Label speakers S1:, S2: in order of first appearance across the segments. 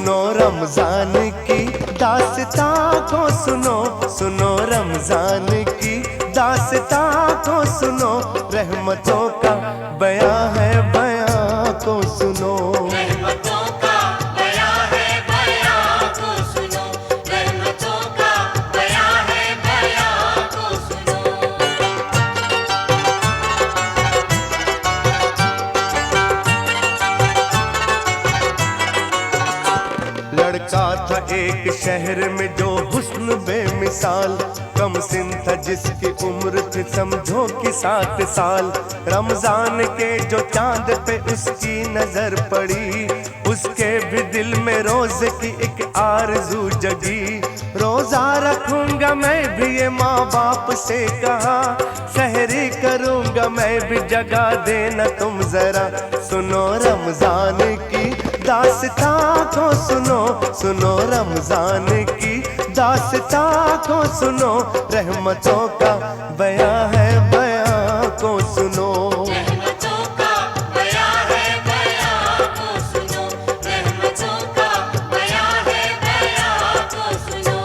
S1: सुनो रमजान की दास्तां को सुनो, सुनो रमजान की दास्तां को सुनो, रहमतों का बयां है बयां को सुनो।
S2: रहमतों का बयां है बयां को सुनो, रहमतों का बयां है बयां को सुनो।
S1: लड़का था एक शहर में जो हुस्न बेमिसाल, कम सिन था जिसकी उम्र थी समझो कि 7 साल। रमजान के जो चांद पे उसकी नजर पड़ी, उसके भी दिल में रोजे की एक आरज़ू जगी। रोजा रखूंगा मैं भी ये माँ बाप से कहा, सहरी करूंगा मैं भी जगा देना तुम जरा। सुनो रमजान की दास्तां को सुनो, सुनो रमजान की दास्तां को सुनो, रहमतों का बयां है बयां को सुनो।
S2: रहमतों का बयां है बयां को सुनो, रहमतों का बयां है बयां को सुनो।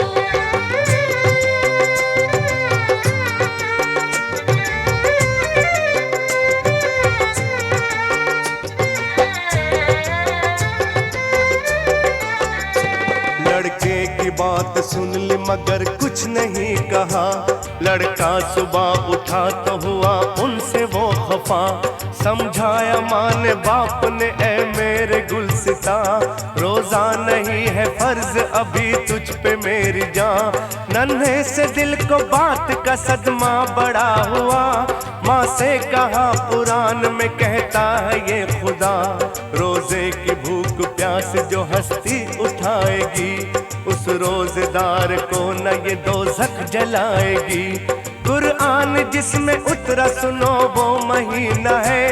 S1: लड़के की बात सुन ली मगर कुछ नहीं कहा, लड़का सुबह उठा तो हुआ उनसे वो खफा। समझाया माँ ने बाप ने ऐ मेरे गुलसिता, रोजा नहीं है फर्ज अभी तुझ पे मेरी जान। नन्हे से दिल को बात का सदमा बड़ा हुआ, माँ से कहा कुरान में कहता है ये खुदा, रोजे की भूख प्यास जो हस्ती उठाएगी, उस रोजेदार को न ये दोज़ख जलाएगी। कुरान जिसमें उतरा सुनो वो महीना है,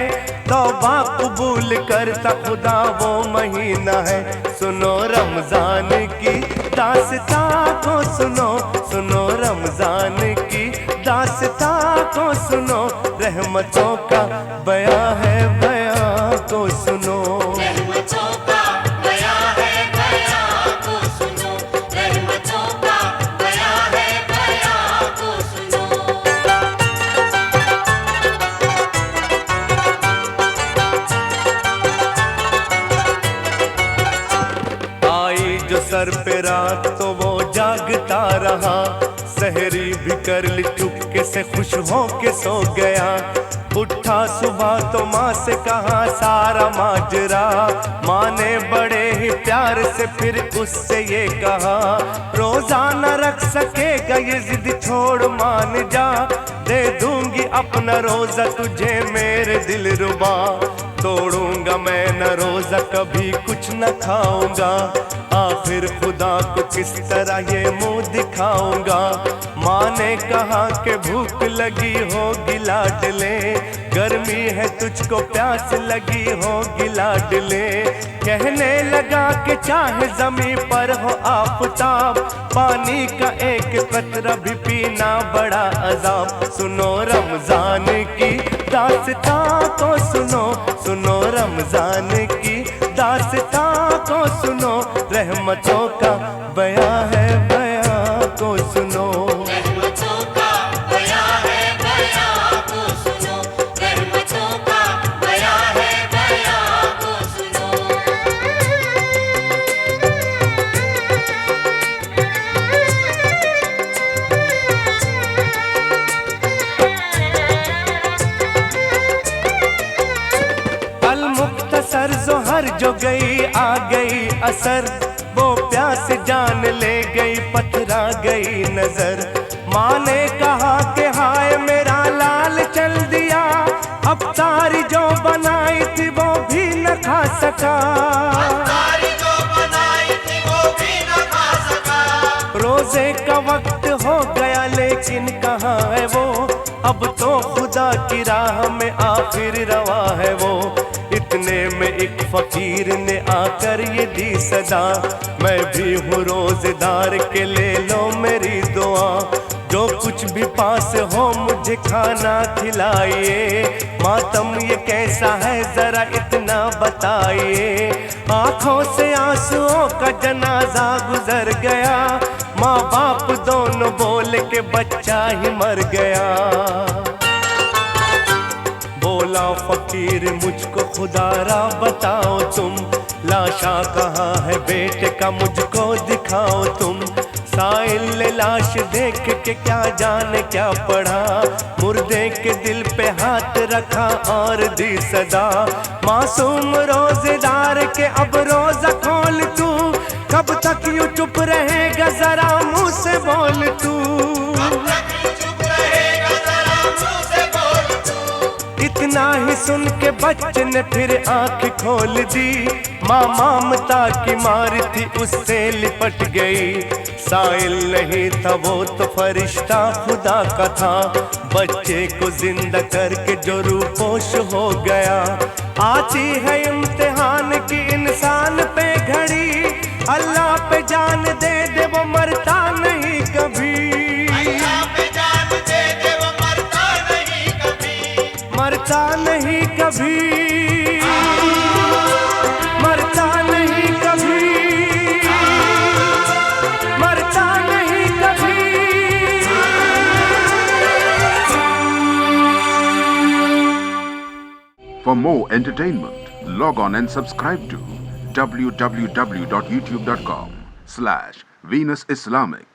S1: तौबा कबूल करता खुदा वो महीना है। सुनो रमजान की दास्तां को सुनो, सुनो रमजान की दास्तां को सुनो, रहमतों का बयां है बयां को सुनो।
S2: रहमतों का बयां है बयां को सुनो, रहमतों का बयां है बयां को सुनो।
S1: आई जो सर पे रात तो वो जागता रहा, सहरी भी कर ली चुपके से खुश हो के सो गया। उठा सुबह तो माँ से कहा सारा माजरा, माँ ने बड़े ही प्यार से फिर उससे ये कहा, रोजा न रख सकेगा ये जिद छोड़ मान जा, दे दूंगी अपना रोजा तुझे मेरे दिल रुबा। तोड़ूंगा मैं न रोजा कभी कुछ न खाऊंगा, आखिर खुदा को किस तरह ये मुंह दिखाऊंगा। माँ ने कहा कि भूख लगी होगी लाडले, गर्मी है तुझको प्यास लगी होगी लाडले। कहने लगा कि चाहे जमीन पर हो आफताब, पानी का एक कतरा भी पीना बड़ा अजाब। सुनो रमजान की दास्तां को सुनो, सुनो रमजान की दास्तां को सुनो, रहमतों का बयां है बयां को सुनो।
S2: रहमतों का बयां है बयां को सुनो, रहमतों का बयां है बयां को सुनो।
S1: अल मुख्तसर जोहर जो गई आ गई असर, वो प्यास जान ले गई पथरा गई नजर। माँ ने कहा कि हाय मेरा लाल चल दिया, अब तारी जो बनाई थी वो भी न खा सका।
S2: तारी जो बनाई थी वो भी न खा सका।
S1: रोजे का वक्त हो गया लेकिन कहाँ है वो, अब तो खुदा की राह में आखिर रवा है वो। इतने में एक फकीर ने आकर ये दी सदा, मैं भी हूँ रोजेदार के ले लो मेरी दुआ। जो कुछ भी पास हो मुझे खाना खिलाइए, मातम ये कैसा है जरा इतना बताइए। आंखों से आंसुओं का जनाजा गुजर गया, माँ बाप दोनों बोल के बच्चा ही मर गया। बोला फकीर मुझको खुदारा बताओ तुम, लाशा कहाँ है बेटे का मुझको दिखाओ तुम। साइल ने लाश देख के क्या जाने क्या पढ़ा, मुर्दे के दिल पे हाथ रखा और दी सदा। मासूम रोजेदार के अब रोजा खोल तू, कब तक यूं चुप रहेगा जरा मुंह से बोल तू। इतना ही सुन के बच्चे ने फिर आंख खोल दी, माँ ममता की मार थी उससे लिपट गई। साइल नहीं था वो तो फरिश्ता खुदा का था, बच्चे को जिंदा करके जो रूपोश हो गया। आती है इम्तिहान की इंसान पे घड़ी, अल्लाह पे जान दे दे वो मरता नहीं कभी। मरता नहीं कभी, मरता नहीं कभी, मरता नहीं कभी।
S3: For more entertainment, log on and subscribe to www.youtube.com/Venus Islamic.